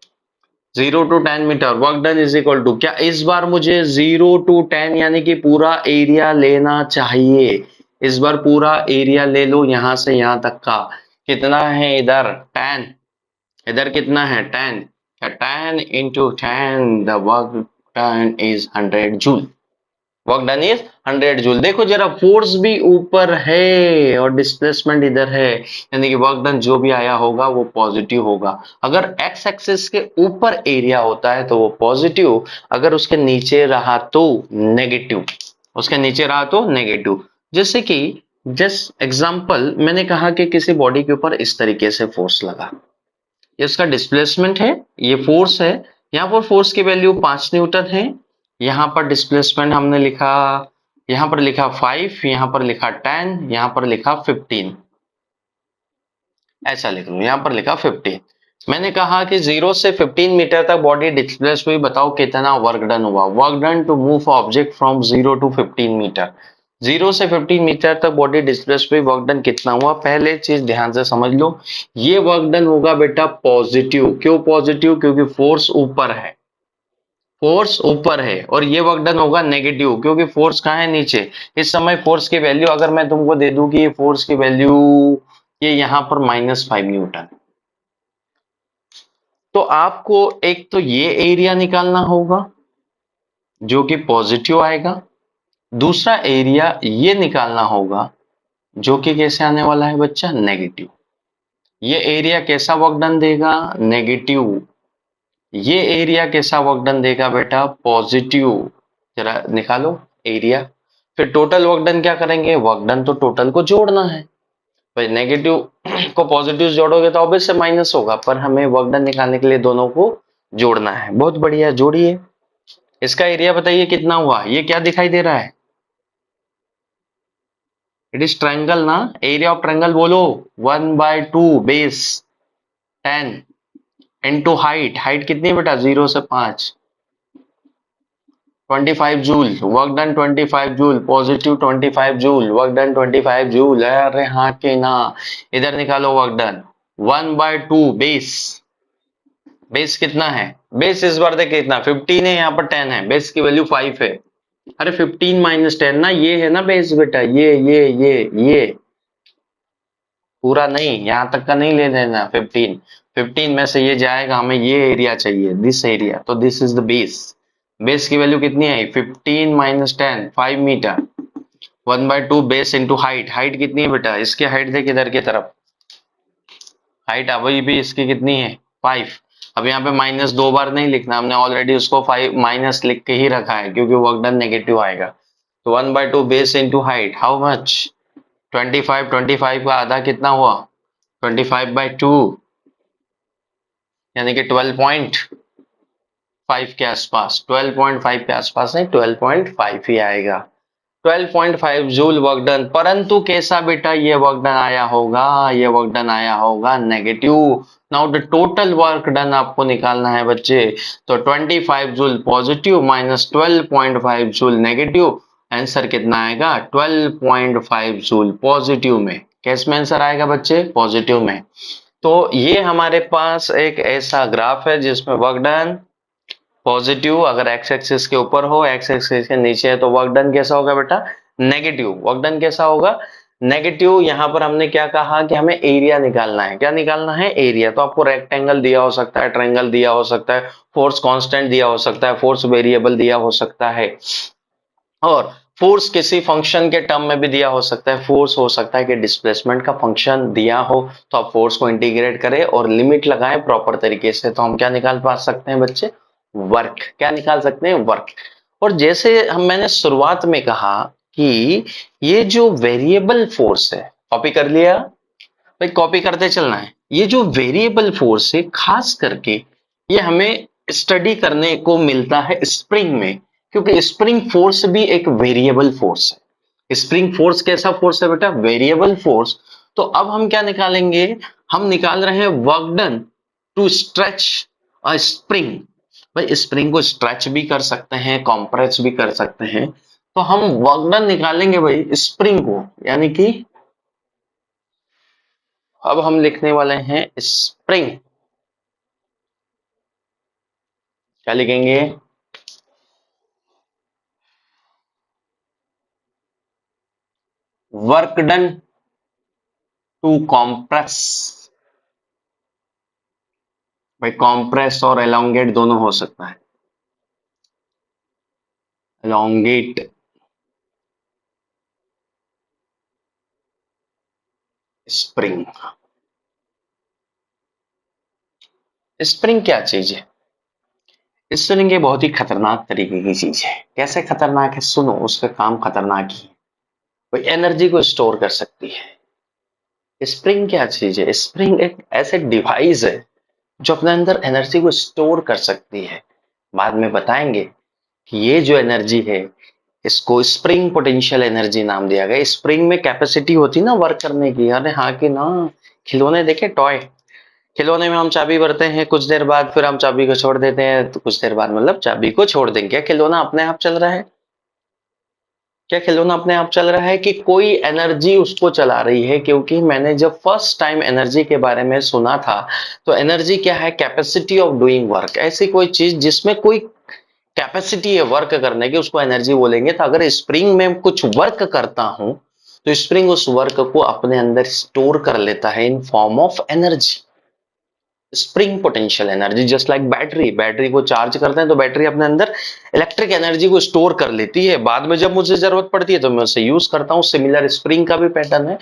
0 to 10 meter work done is equal to, क्या इस बार मुझे 0 टू 10 यानी कि पूरा एरिया लेना चाहिए। इस बार पूरा एरिया ले लो, यहां से यहां तक का कितना है, इधर 10, इधर कितना है 10, 10 into 10, the work done is 100 joule. Work done is 100 joule. देखो जरा, फोर्स भी ऊपर है और डिस्प्लेसमेंट इधर है, यानी कि वर्क डन जो भी आया होगा वो पॉजिटिव होगा। अगर एक्स एक्सिस के ऊपर एरिया होता है तो वो पॉजिटिव, अगर उसके नीचे रहा तो नेगेटिव, उसके नीचे रहा तो नेगेटिव। जैसे कि जस्ट एग्जांपल, मैंने कहा कि किसी बॉडी के ऊपर इस तरीके से फोर्स लगा, ये उसका डिस्प्लेसमेंट है, ये फोर्स है। यहाँ पर फोर्स की वैल्यू 5 न्यूटन है, यहाँ पर डिस्प्लेसमेंट हमने लिखा, यहाँ पर लिखा 5, यहाँ पर लिखा 10, यहाँ पर लिखा 15, ऐसा लिख लो, यहाँ पर लिखा 15। मैंने कहा कि 0 से 15 मीटर तक बॉडी डिस्प्लेस हुई, बताओ कितना वर्क डन हुआ। Work done to move object from 0 to 15 meter, 0 से 15 मीटर तक बॉडी डिस्प्लेस हुई, वर्क डन कितना हुआ। पहले चीज ध्यान से समझ लो, ये वर्क डन होगा बेटा पॉजिटिव। क्यों पॉजिटिव, क्योंकि फोर्स ऊपर है, फोर्स ऊपर है। और ये वर्क डन होगा नेगेटिव, क्योंकि फोर्स कहाँ है, नीचे। इस समय फोर्स की वैल्यू अगर मैं तुमको दे दूं कि ये फोर्स की वैल्यू, ये यहां पर -5 न्यूटन, तो आपको एक तो ये एरिया निकालना होगा जो कि पॉजिटिव आएगा, दूसरा एरिया ये निकालना होगा जो कि कैसे आने वाला है बच्चा, नेगेटिव। ये एरिया कैसा वर्क डन देगा, नेगेटिव। ये एरिया कैसा वर्क डन देगा बेटा, पॉजिटिव। जरा निकालो, एरिया। फिर टोटल वर्क डन क्या करेंगे, वर्क डन तो टोटल को जोड़ना है भाई, नेगेटिव को पॉजिटिव जोड़ोगे तो ऑब्वियस माइनस होगा, पर हमें वर्क डन निकालने के लिए दोनों को जोड़ना है। बहुत बढ़िया, जोड़िए। इसका एरिया बताइए कितना हुआ, ये क्या दिखाई दे रहा है, इट इज ट्रायंगल ना, एरिया ऑफ ट्रायंगल बोलो, 1/2 बेस 10 इंटू हाइट, हाइट कितनी बेटा 0 से 5, 25 joule, work done 25 joule, positive 25 joule, work done 25 joule. अरे हाँ के ना, इधर निकालो वर्क डन, 1/2 बेस, बेस कितना है, बेस इस बार देखिए कितना 15 है, यहाँ पर 10 है, बेस की वैल्यू 5 है। अरे 15 माइनस 10 ना, ये है ना बेस बेटा, ये पूरा नहीं, यहाँ तक का नहीं ले लेना, 15 15 में से ये जाएगा, हमें ये एरिया चाहिए, दिस एरिया, तो this is the base. Base की वैल्यू कितनी आई, 15 minus 10, 5 meter, 1/2 base into height, height कितनी है बेटा, इसकी हाइट देख इधर की तरफ, हाइट अभी भी इसकी कितनी है 5। अब यहाँ पे माइनस 2 बार नहीं लिखना, हमने ऑलरेडी उसको 5 माइनस लिख के ही रखा है, क्योंकि वर्क डन नेगेटिव आएगा। तो 1/2 base into height, how much, 25, 25 का आधा कितना हुआ, 25/2, यानी कि 12.5 के आसपास, 12.5 के आसपास नहीं, 12.5 ही आएगा, 12.5 जूल वर्क डन। परंतु कैसा बेटा ये वर्क डन आया होगा, ये वर्क डन आया होगा negative. Now the total work done आपको निकालना है बच्चे, तो 25 joule positive minus 12.5 joule negative, answer कितना आएगा 12.5 जूल पॉजिटिव में। किस में आंसर आएगा बच्चे, पॉजिटिव में। तो ये हमारे पास एक ऐसा ग्राफ है जिसमें वर्क डन पॉजिटिव, अगर एक्स एक्सिस के ऊपर हो, एक्स एक्सिस के नीचे है, तो वर्क डन कैसा होगा बेटा, नेगेटिव। वर्क डन कैसा होगा, नेगेटिव। यहां पर हमने क्या कहा कि हमें एरिया निकालना है, क्या निकालना है, एरिया। तो आपको रेक्टेंगल दिया हो सकता है, ट्रायंगल दिया हो सकता है, फोर्स कांस्टेंट दिया हो सकता है, फोर्स वेरिएबल दिया हो सकता है, और फोर्स किसी फंक्शन के टर्म में भी दिया हो सकता है। फोर्स हो सकता है कि डिस्प्लेसमेंट का फंक्शन दिया हो, तो आप फोर्स को इंटीग्रेट करें और लिमिट लगाएं प्रॉपर तरीके से, तो हम क्या निकाल पा सकते हैं बच्चे, वर्क। क्या निकाल सकते हैं, वर्क। और जैसे हम मैंने शुरुआत में कहा कि ये जो वेरिएबल फोर्स है, कॉपी कर लिया भाई, कॉपी करते चलना है। ये जो वेरिएबल फोर्स है, खास करके ये हमें स्टडी करने को मिलता है स्प्रिंग में, क्योंकि स्प्रिंग फोर्स भी एक वेरिएबल फोर्स है। स्प्रिंग फोर्स कैसा फोर्स है बेटा, वेरिएबल फोर्स। तो अब हम क्या निकालेंगे, हम निकाल रहे हैं work done to stretch a spring. भाई स्प्रिंग को स्ट्रेच भी कर सकते हैं, कॉम्प्रेस भी कर सकते हैं, तो हम वर्क डन निकालेंगे भाई स्प्रिंग को, यानी कि अब हम लिखने वाले हैं स्प्रिंग। क्या लिखेंगे, वर्क डन टू कॉम्प्रेस। भाई कॉम्प्रेस और एलोंगेट दोनों हो सकता है, एलोंगेट स्प्रिंग। स्प्रिंग क्या चीज है, स्प्रिंग ये बहुत ही खतरनाक तरीके की चीज है। कैसे खतरनाक है, सुनो, उसका काम खतरनाक ही है। भाई एनर्जी को स्टोर कर सकती है। स्प्रिंग क्या चीज है, स्प्रिंग एक ऐसे डिवाइस है जो अपने अंदर एनर्जी को स्टोर कर सकती है। बाद में बताएंगे कि ये जो एनर्जी है, इसको स्प्रिंग पोटेंशियल एनर्जी नाम दिया गया। स्प्रिंग में कैपेसिटी होती ना वर्क करने की, अरे हाँ कि ना, खिलौने देखे, टॉय, खिलौने में हम चाबी भरते हैं, कुछ देर बाद फिर हम चाबी को छोड़ देते हैं, तो कुछ देर बाद मतलब चाबी को छोड़ देंगे, क्या खिलौना अपने आप चल रहा है, क्या खिलौना अपने आप चल रहा है कि कोई एनर्जी उसको चला रही है। क्योंकि मैंने जब फर्स्ट टाइम एनर्जी के बारे में सुना था, तो एनर्जी क्या है, कैपेसिटी ऑफ डूइंग वर्क, ऐसी कोई चीज जिसमें कोई कैपेसिटी है वर्क करने की, उसको एनर्जी बोलेंगे। तो अगर स्प्रिंग में कुछ वर्क करता हूं, तो स्प्रिंग उस वर्क को अपने अंदर स्टोर कर लेता है in form of energy, spring potential energy. Just like battery, battery को चार्ज करते हैं तो बैटरी अपने अंदर इलेक्ट्रिक एनर्जी को स्टोर कर लेती है, बाद में जब मुझे जरूरत पड़ती है तो मैं उसे यूज करता हूं। सिमिलर स्प्रिंग का भी पैटर्न है।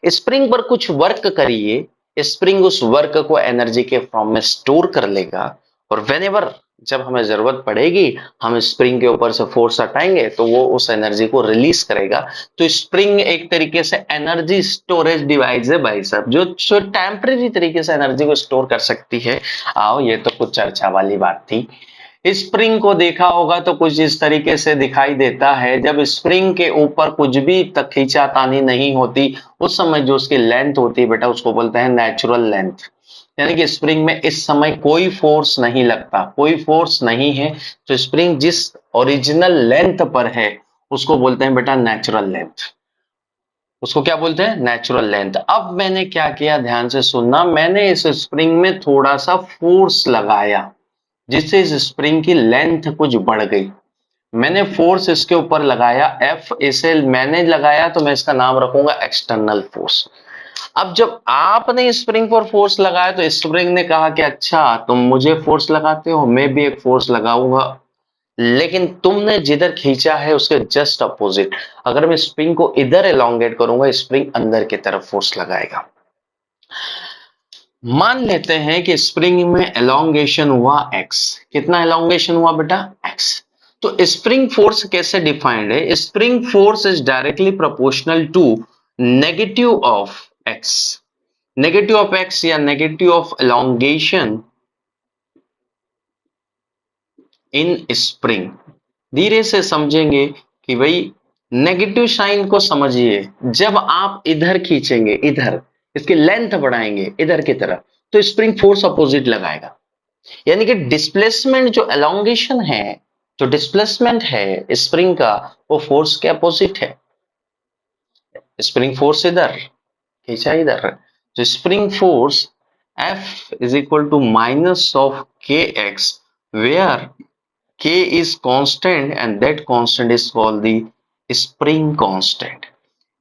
स्प्रिंग पर कुछ वर्क करिए, स्प्रिंग उस वर्क को एनर्जी के फॉर्म में स्टोर कर लेगा, और वेन एवर जब हमें जरूरत पड़ेगी हम स्प्रिंग के ऊपर से फोर्स हटाएंगे तो वो उस एनर्जी को रिलीज करेगा। तो स्प्रिंग एक तरीके से एनर्जी स्टोरेज डिवाइस है भाई साहब, जो टेम्परेरी तरीके से एनर्जी को स्टोर कर सकती है। आओ, ये तो कुछ चर्चा वाली बात थी। स्प्रिंग को देखा होगा तो कुछ इस तरीके से दिखाई देता है। जब स्प्रिंग के ऊपर कुछ भी खींचातानी नहीं होती, उस समय जो उसकी लेंथ होती है बेटा, उसको बोलते हैं नेचुरल लेंथ। यानी कि स्प्रिंग में इस समय कोई फोर्स नहीं लगता, कोई फोर्स नहीं है, तो स्प्रिंग जिस ओरिजिनल लेंथ पर है उसको बोलते हैं बेटा नेचुरल लेंथ। उसको क्या बोलते हैं? Natural length. अब मैंने क्या किया, ध्यान से सुनना, मैंने इस स्प्रिंग में थोड़ा सा फोर्स लगाया जिससे इस स्प्रिंग की लेंथ कुछ बढ़ गई। मैंने फोर्स इसके ऊपर लगाया एफ, इसे मैंने लगाया तो मैं इसका नाम रखूंगा एक्सटर्नल फोर्स। अब जब आपने स्प्रिंग पर फोर्स लगाया तो स्प्रिंग ने कहा कि अच्छा तुम मुझे फोर्स लगाते हो, मैं भी एक फोर्स लगाऊंगा, लेकिन तुमने जिधर खींचा है उसके जस्ट अपोजिट। अगर मैं स्प्रिंग को इधर एलोंगेट करूंगा, स्प्रिंग अंदर की तरफ फोर्स लगाएगा। मान लेते हैं कि स्प्रिंग में एलोंगेशन हुआ x। कितना एलोंगेशन हुआ बेटा? x। तो स्प्रिंग फोर्स कैसे डिफाइंड है? Spring force is directly proportional to negative of x। Negative of x या negative of elongation in spring. धीरे से समझेंगे कि भाई नेगेटिव साइन को समझिए। जब आप इधर खींचेंगे, इधर इसकी लेंथ बढ़ाएंगे इधर की तरफ, तो स्प्रिंग फोर्स अपोजिट लगाएगा। यानी कि डिस्प्लेसमेंट जो एलोंगेशन है, जो डिस्प्लेसमेंट है स्प्रिंग का, वो फोर्स के अपोजिट है। स्प्रिंग फोर्स इधर खींचा, इधर, तो spring force F is equal to minus of k x, where K is constant and that constant is called the spring constant।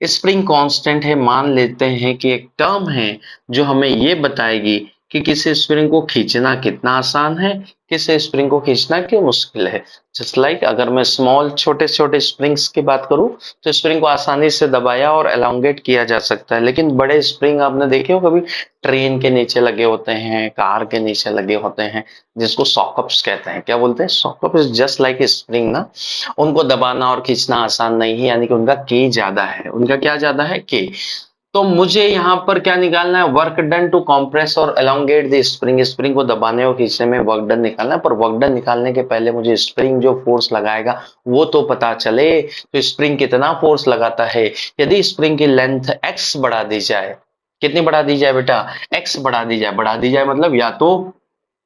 Spring constant है, मान लेते हैं कि एक टर्म है जो हमें ये बताएगी कि किसी स्प्रिंग को खींचना कितना आसान है, किसी स्प्रिंग को खींचना क्यों मुश्किल है। जस्ट लाइक अगर मैं स्मॉल छोटे छोटे स्प्रिंग्स की बात करूं तो स्प्रिंग को आसानी से दबाया और एलोंगेट किया जा सकता है, लेकिन बड़े स्प्रिंग आपने देखे हो कभी? ट्रेन के नीचे लगे होते हैं, कार के नीचे लगे होते हैं, जिसको सॉकअप्स कहते हैं। क्या बोलते हैं? सॉकअप इज जस्ट लाइक स्प्रिंग ना। उनको दबाना और खींचना आसान नहीं है, यानी कि उनका के ज्यादा है। उनका क्या ज्यादा है? के। तो मुझे यहां पर क्या निकालना है? वर्क डन टू कंप्रेस और एलोंगेट द स्प्रिंग। स्प्रिंग को दबाने और खींचने में वर्क डन निकालना है, पर वर्क डन निकालने के पहले मुझे स्प्रिंग जो फोर्स लगाएगा वो तो पता चले। तो स्प्रिंग कितना फोर्स लगाता है? यदि स्प्रिंग की लेंथ एक्स बढ़ा दी जाए, कितनी बढ़ा दी जाए बेटा? एक्स बढ़ा दी जाए। बढ़ा दी जाए मतलब या तो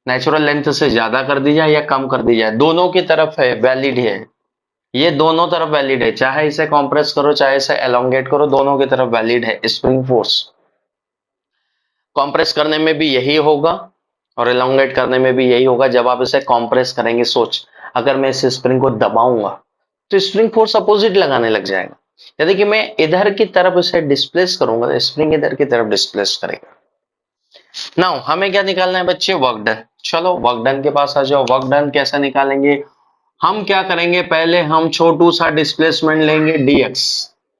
नेचुरल लेंथ से ज्यादा कर दी जाए या कम कर दी जाए, दोनों की तरफ है, वैलिड है। ये दोनों तरफ वैलिड है, चाहे इसे कंप्रेस करो चाहे इसे एलोंगेट करो, दोनों की तरफ वैलिड है स्प्रिंग फोर्स। कंप्रेस करने में भी यही होगा और एलोंगेट करने में भी यही होगा। जब आप इसे कंप्रेस करेंगे, सोच अगर मैं इस स्प्रिंग को दबाऊंगा तो स्प्रिंग फोर्स अपोजिट लगाने लग जाएगा। यदि कि मैं इधर की तरफ इसे डिस्प्लेस करूंगा तो स्प्रिंग इधर की तरफ डिस्प्लेस करेगा। नाउ हमें क्या निकालना है बच्चे? Work done. चलो वर्क डन के पास आ जाओ। वर्क डन कैसे निकालेंगे? हम क्या करेंगे, पहले हम छोटू सा डिस्प्लेसमेंट लेंगे dx।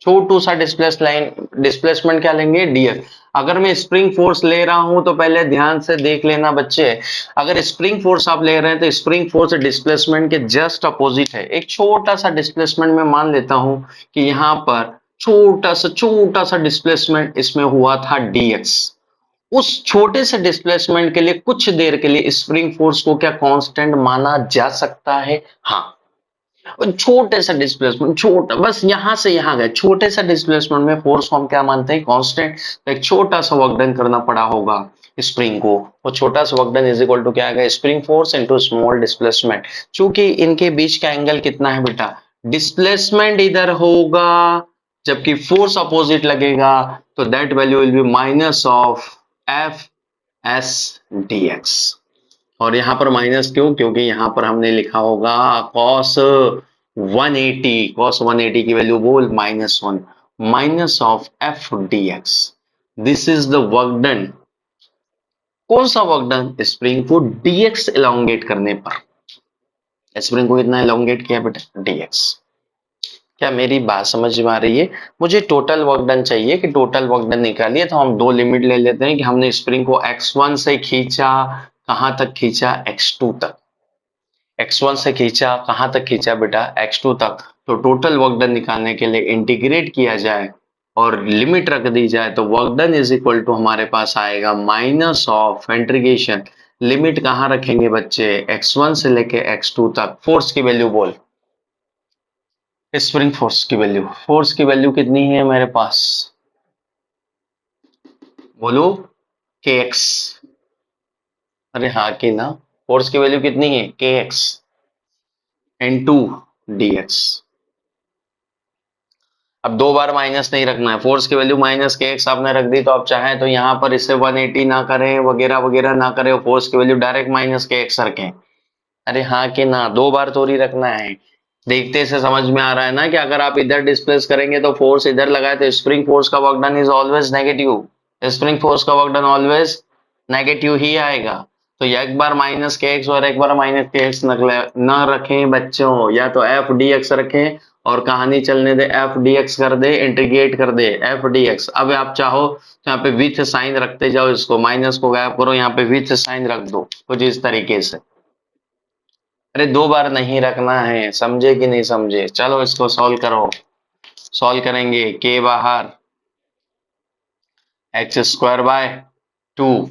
छोटू सा डिस्प्लेसमेंट क्या लेंगे? dx। अगर मैं स्प्रिंग फोर्स ले रहा हूं तो पहले ध्यान से देख लेना बच्चे, अगर स्प्रिंग फोर्स आप ले रहे हैं तो स्प्रिंग फोर्स डिस्प्लेसमेंट के जस्ट अपोजिट है। एक छोटा सा डिस्प्लेसमेंट में मान लेता हूं कि यहां पर छोटा सा डिस्प्लेसमेंट इसमें हुआ था dx। उस छोटे से डिस्प्लेसमेंट के लिए कुछ देर के लिए स्प्रिंग फोर्स को क्या कांस्टेंट माना जा सकता है? हाँ। और छोटे से डिस्प्लेसमेंट, छोटा बस यहां से यहां गए, छोटे से डिस्प्लेसमेंट में फोर्स को हम क्या मानते हैं? कांस्टेंट। तो एक छोटा सा वर्क डन करना पड़ा होगा स्प्रिंग को। वो छोटा सा work done is equal to क्या आएगा? Spring force into small displacement. चूंकि इनके बीच का एंगल कितना है बेटा? डिस्प्लेसमेंट इधर होगा जबकि फोर्स अपोजिट लगेगा, तो that value will be minus of F S D x. और यहां पर माइनस क्यों? क्योंकि यहां पर हमने लिखा होगा cos 180, cos 180 की वैल्यू बोल -1, minus of F D x. This is the work done. कौन सा वर्क डन? स्प्रिंग को dx एलोंगेट करने पर। स्प्रिंग को कितना एलोंगेट किया बेटा? dx। क्या मेरी बात समझ में आ रही है? मुझे टोटल वर्क डन चाहिए कि टोटल वर्क डन निकालिए, तो हम दो लिमिट ले लेते हैं कि हमने स्प्रिंग को x1 से खींचा, कहां तक खींचा? x2 तक। x1 से खींचा, कहां तक खींचा बेटा, x2 तक। तो टोटल वर्क डन निकालने के लिए इंटीग्रेट किया जाए और लिमिट रख दी जाए तो work done is equal to हमारे पास आएगा माइनस ऑफ इंटीग्रेशन। लिमिट कहां रखेंगे बच्चे, x1 से लेके x2 तक। फोर्स की वैल्यू बोल, स्प्रिंग फोर्स की वैल्यू कितनी है मेरे पास, बोलो, kx। अरे हाँ कि ना, फोर्स की वैल्यू कितनी है, kx इनटू dx। अब दो बार माइनस नहीं रखना है, फोर्स की वैल्यू माइनस के एक्स आपने रख दी, तो आप चाहें तो यहाँ पर इसे 180 ना करें वगैरह वगैरह ना करें, फोर्स की वैल्यू डायरेक्ट माइनस के एक्स रखें। अरे हाँ कि ना, दो बार थोड़ी रखना है। देखते से समझ में आ रहा है ना कि अगर आप इधर डिस्प्लेस करेंगे तो फोर्स इधर लगाए तो स्प्रिंग फोर्स का work done is always negative. Spring force का वर्क डन ऑलवेज नेगेटिव ही आएगा। तो या एक बार माइनस के एक्स और एक बार माइनस के एक्स न रखें बच्चों, या तो एफ डी एक्स रखें और कहानी चलने दे, एफ डी एक्स कर दे, इंटीग्रेट कर दे एफ डी एक्स। अब आप चाहो तो यहाँ पे विथ साइन रखते जाओ, इसको माइनस को गायब करो, यहाँ पे विथ साइन रख दो कुछ इस तरीके से। अरे दो बार नहीं रखना है, समझे कि नहीं समझे। चलो इसको सॉल्व करो। सॉल्व करेंगे, के बाहर, एक्स स्क्वायर बाय 2,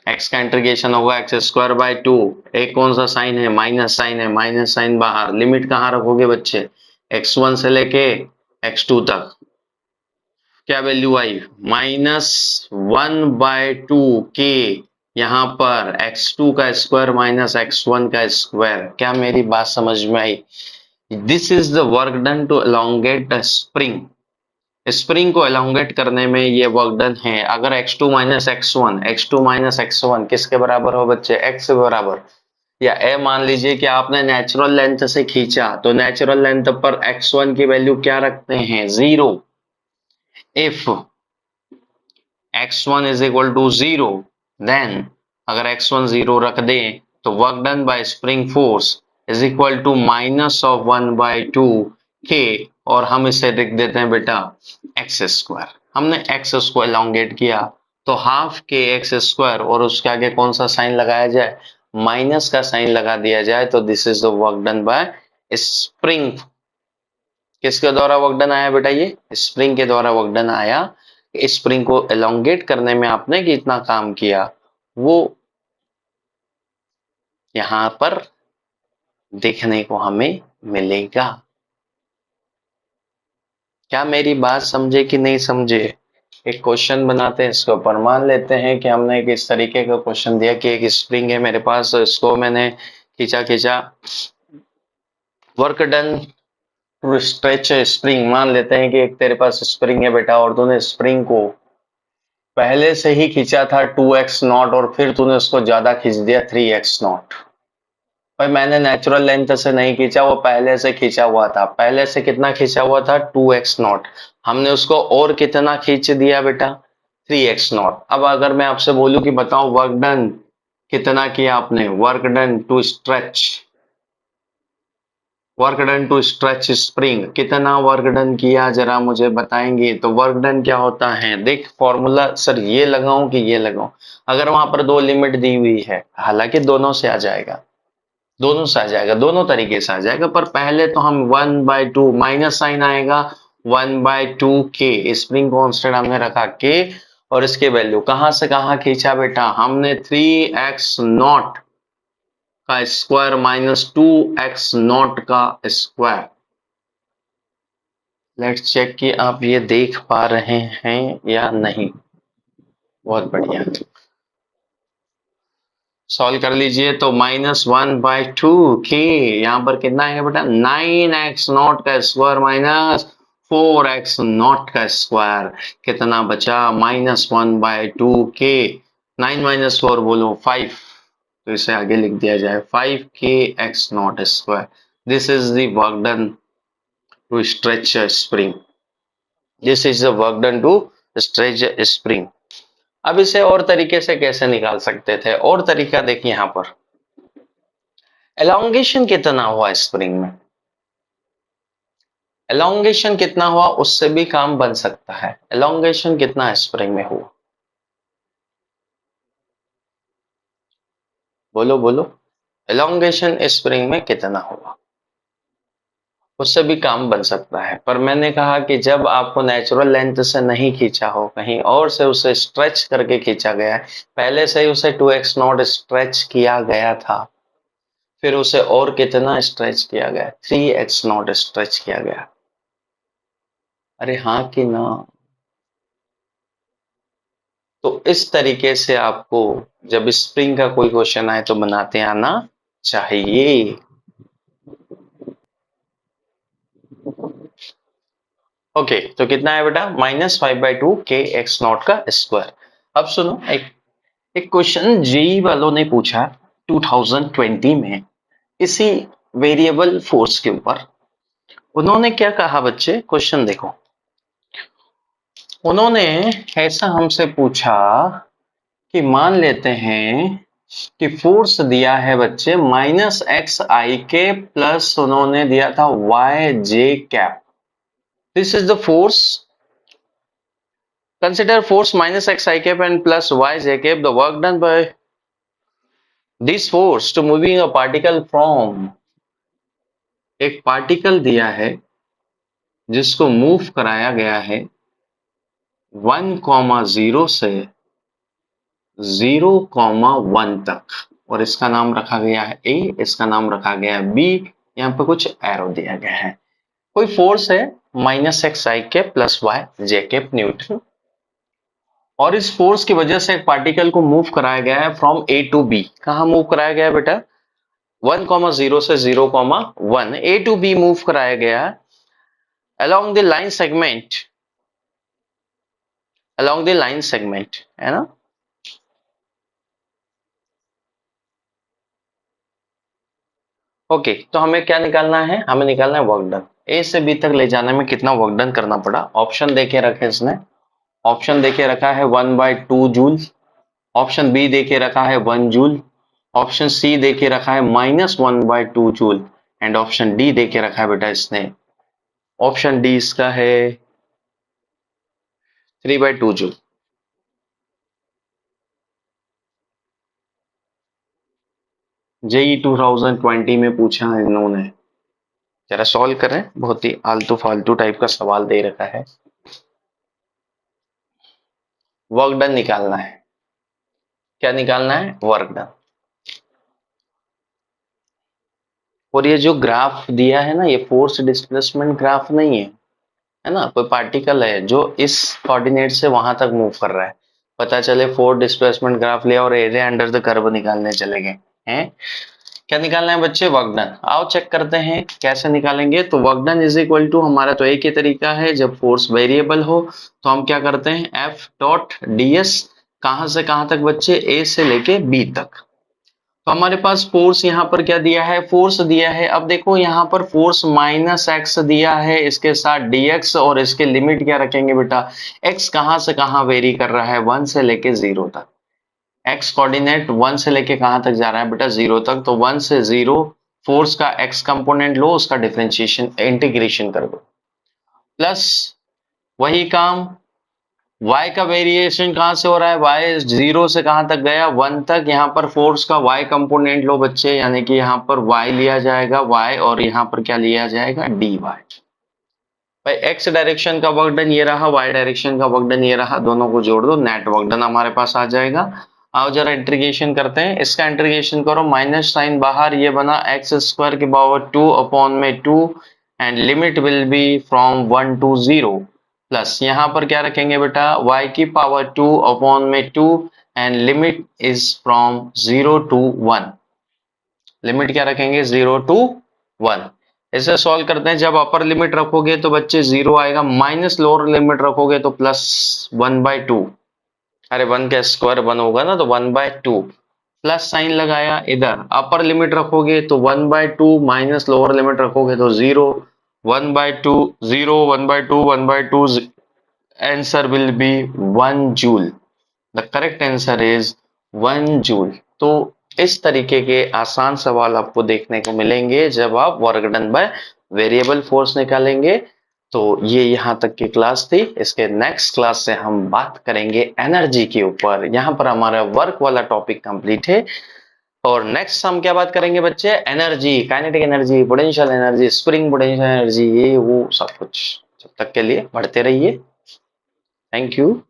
एक्स का इंटीग्रेशन होगा एक्स स्क्वायर बाय 2। एक कौन सा साइन है, माइनस साइन है, माइनस साइन बाहर। लिमिट कहाँ रखोगे बच्चे, x1 से लेके x2 तक। क्या वैल्यू आई, -1/2 के, यहाँ पर x2 का स्क्वायर माइनस x1 का स्क्वायर। क्या मेरी बात समझ में आई। This is the work done to elongate the spring. Spring को elongate करने में ये वर्क डन है। अगर x2 माइनस x1 किसके बराबर हो बच्चे, x के बराबर, या ए मान लीजिए कि आपने नेचुरल लेंथ से खींचा तो नेचुरल लेंथ पर x1 की वैल्यू क्या रखते हैं, 0। If x1 is equal to 0, then अगर x1 0 रख दें तो work done by spring force is equal to minus of 1/2 K, और हम इसे लिख देते हैं बेटा एक्स स्क्वायर। हमने एक्स को एलोंगेट किया तो हाफ के एक्स स्क्वायर, और उसके आगे कौन सा साइन लगाया जाए, माइनस का साइन लगा दिया जाए। तो this is the work done by spring. किसके द्वारा वर्क डन आया बेटा, ये स्प्रिंग के द्वारा वर्क डन आया। स्प्रिंग को एलोंगेट करने में आपने कितना काम किया वो यहां पर देखने को हमें मिलेगा। क्या मेरी बात समझे कि नहीं समझे। एक क्वेश्चन बनाते हैं, इसके ऊपर मान लेते हैं कि हमने एक इस तरीके का क्वेश्चन दिया कि एक स्प्रिंग है मेरे पास, इसको मैंने खींचा खींचा, work done to stretch spring. मान लेते हैं कि एक तेरे पास स्प्रिंग है बेटा और तूने स्प्रिंग को पहले से ही खींचा था 2x0 और फिर तूने उसको ज्यादा खींच दिया 3x0। भाई मैंने नेचुरल लेंथ से नहीं खींचा, वो पहले से खींचा हुआ था। पहले से कितना खींचा हुआ था, 2x0। हमने उसको और कितना खींच दिया बेटा, 3x0। अब अगर मैं आपसे बोलूं कि बताओ वर्क डन कितना किया आपने, work done to stretch, work done to stretch spring, कितना वर्क डन किया जरा मुझे बताएंगे। तो वर्क डन क्या होता है, देख फॉर्मूला, सर ये लगाऊं कि ये लगाऊं। अगर वहां पर दो लिमिट दी हुई है, हालांकि दोनों से आ जाएगा, दोनों से आ जाएगा, दोनों तरीके से आ जाएगा, पर पहले तो हम 1/2 माइनस साइन आएगा, 1/2 के, स्प्रिंग कांस्टेंट हमने रखा के, और इसके वैल्यू कहां से कहां खींचा बेटा, हमने 3x0 का स्क्वायर माइनस 2x0 का स्क्वायर। लेट्स चेक कि आप ये देख पा रहे हैं या नहीं। बहुत बढ़िया, सॉल्व कर लीजिए। तो -1/2 के, यहाँ पर कितना है बेटा, 9x0 का स्क्वायर माइनस 4x0 का स्क्वायर। कितना बचा, -1/2 के, 9 माइनस 4 बोलो 5, तो इसे आगे लिख दिया जाए 5k(x0) square. This is the work done to stretch spring. This is the work done to stretch spring. अब इसे और तरीके से कैसे निकाल सकते थे, और तरीका देखिए यहां पर, एलोंगेशन कितना हुआ स्प्रिंग में, एलोंगेशन कितना हुआ उससे भी काम बन सकता है। एलोंगेशन कितना स्प्रिंग में हुआ, बोलो बोलो, एलोंगेशन स्प्रिंग में कितना होगा, उससे भी काम बन सकता है। पर मैंने कहा कि जब आपको नेचुरल लेंथ से नहीं खींचा हो, कहीं और से उसे स्ट्रेच करके खींचा गया है, पहले से ही उसे 2x0 स्ट्रेच किया गया था, फिर उसे और कितना स्ट्रेच किया गया, 3x0 स्ट्रेच किया गया। अरे हाँ कि ना? तो इस तरीके से आपको जब स्प्रिंग का कोई क्वेश्चन आए तो बनाते आना चाहिए। ओके, तो कितना है बेटा, -5/2 kx0 का स्क्वायर। अब सुनो, एक क्वेश्चन जेई वालों ने पूछा 2020 में, इसी वेरिएबल फोर्स के ऊपर। उन्होंने क्या कहा बच्चे, क्वेश्चन देखो। उन्होंने ऐसा हमसे पूछा कि मान लेते हैं कि फोर्स दिया है बच्चे -xi के प्लस उन्होंने दिया था yj cap. This is the force. Consider force -xi cap and plus yj cap. The work done by this force to moving a particle from, एक पार्टिकल दिया है जिसको मूव कराया गया है 1,0 से 0,1 तक, और इसका नाम रखा गया है ए, इसका नाम रखा गया है बी, यहाँ पे कुछ एरो दिया गया है। कोई फोर्स है -xi cap plus yj cap Newton, और इस फोर्स की वजह से एक पार्टिकल को मूव कराया गया है फ्रॉम ए टू बी। कहा मूव कराया गया है बेटा, 1,0 से 0,1, ए टू बी मूव कराया गया along the line segment, along the line segment, है ना। ओके, तो हमें क्या निकालना है, हमें निकालना है वर्क डन। ए से बी तक ले जाने में कितना वर्क डन करना पड़ा। ऑप्शन देके रखे इसने, ऑप्शन देके रखा है 1/2 जूल, ऑप्शन बी देके रखा है 1 जूल, ऑप्शन सी देके रखा है -1/2 जूल, एंड ऑप्शन डी देके रखा है बेटा इसने, ऑप्शन डी इसका है 3/2 जूल। जेई 2020 में पूछा है इन्होंने, जरा सॉल्व करें, बहुत ही आलतू फालतू टाइप का सवाल दे रखा है। वर्क डन निकालना है, क्या निकालना है, वर्क डन। और ये जो ग्राफ दिया है ना, ये फोर्स डिस्प्लेसमेंट ग्राफ नहीं है, है ना। कोई पार्टिकल है जो इस कोऑर्डिनेट से वहां तक मूव कर रहा है, पता चले फोर्स डिस्प्लेसमेंट ग्राफ लिया और एरिया अंडर द कर्व निकालने चले गए हैं। क्या निकालना है बच्चे, वर्क डन। आओ चेक करते हैं कैसे निकालेंगे। तो work done is equal to, हमारा तो एक ही तरीका है, जब फोर्स वेरिएबल हो तो हम क्या करते हैं, एफ डॉट डी एस, कहां से कहां तक बच्चे, ए से लेके बी तक। तो हमारे पास फोर्स यहाँ पर क्या दिया है, फोर्स दिया है। अब देखो यहाँ पर फोर्स -x दिया है, इसके साथ dx, और इसके लिमिट क्या रखेंगे बेटा, x कहां से कहां वेरी कर रहा है, 1 से लेके 0 तक। x कोऑर्डिनेट 1 से लेके कहां तक जा रहा है बेटा, 0 तक। तो 1 से 0 फोर्स का x कंपोनेंट लो, उसका डिफरेंशिएशन इंटीग्रेशन कर दो, प्लस वही काम y का वेरिएशन कहां से हो रहा है, y 0 से कहां तक गया, 1 तक। यहां पर फोर्स का y कंपोनेंट लो बच्चे, यानी कि यहां पर y लिया जाएगा y, और यहां पर क्या लिया जाएगा, dy। भाई x डायरेक्शन का वर्क डन ये रहा, y डायरेक्शन का वर्क डन ये रहा, दोनों को जोड़ दो, नेट वर्क डन हमारे पास आ जाएगा। आओ जरा इंटीग्रेशन करते हैं, इसका इंटीग्रेशन करो, माइनस साइन बाहर, ये बना x² की पावर 2 अपॉन में 2, and limit will be from 1 to 0, plus यहाँ पर क्या रखेंगे बेटा, y की पावर 2 अपॉन में 2, and limit is from 0 to 1, limit क्या रखेंगे, 0 to 1। इसे सॉल्व करते हैं, जब अपर लिमिट रखोगे तो बच्चे 0 आएगा, माइनस लोअर लिमिट रखोगे तो प्लस 1/2, अरे 1 का स्क्वायर 1 होगा ना, तो 1/2, प्लस साइन लगाया इधर। अपर लिमिट रखोगे तो 1/2, माइनस लोअर लिमिट रखोगे तो 0, 1/2 0, 1/2 1/2, answer will be 1 joule. The correct answer is 1 joule. तो इस तरीके के आसान सवाल आपको देखने को मिलेंगे जब आप work done by variable force निकालेंगे। तो ये यहाँ तक की क्लास थी। इसके नेक्स्ट क्लास से हम बात करेंगे एनर्जी के ऊपर। यहाँ पर हमारा वर्क वाला टॉपिक कंप्लीट है। और नेक्स्ट हम क्या बात करेंगे बच्चे, energy, kinetic energy, potential energy, spring potential energy, ये वो सब कुछ। जब तक के लिए पढ़ते रहिए। Thank you.